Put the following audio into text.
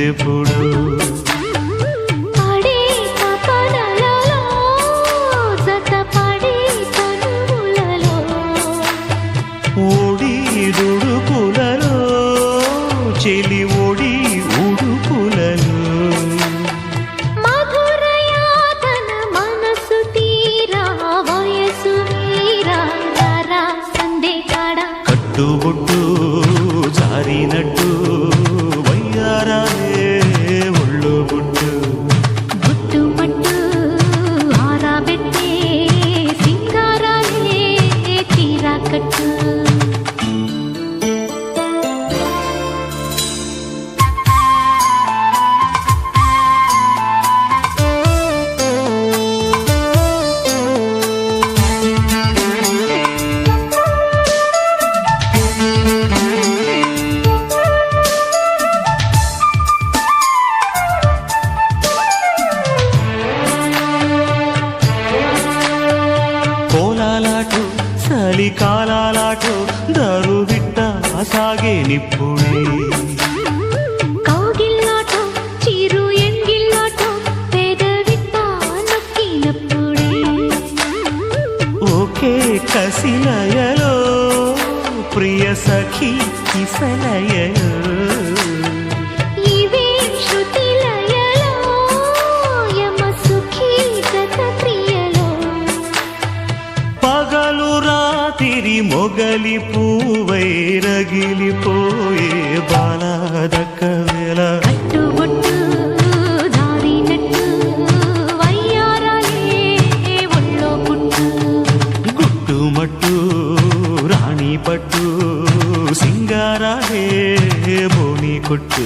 ఎప్పుడు ఓడి దుడుకులలో చెలి ఓడి ఉడుకులలో మధురయాతన మనసు తీరా వయసు మీరా రా సందే కాడ కట్టుబొట్టు జారినట్టు వయ్యారాలే ఒళ్ళు బుట్టు గుట్టు పట్టు ఆరాబెట్టే సింగారాలే తీరా కట్టు కోలాలాటో చలికాలాలాటో దరువిట్ట సాగే నిప్పుడే కౌగిల్లాటో చిరు ఎంగిల్లాటో పెదవిట్ట నొక్కినప్పుడే ఓకే కసిలయలో ప్రియ సఖి కిసలయలో ఇవే శృతిలయలో యమ సుఖీ గత క్రియలో పగలు రాతిరి మొగలి పూవై రగిలిపోయే బాలాదక్క వేళ కట్టుబొట్టు దారినట్టు వయ్యారాలే ఒళ్ళో పుట్టు గుట్టుమట్టు రాణి పట్టు సింగారాలే బోని కొట్టు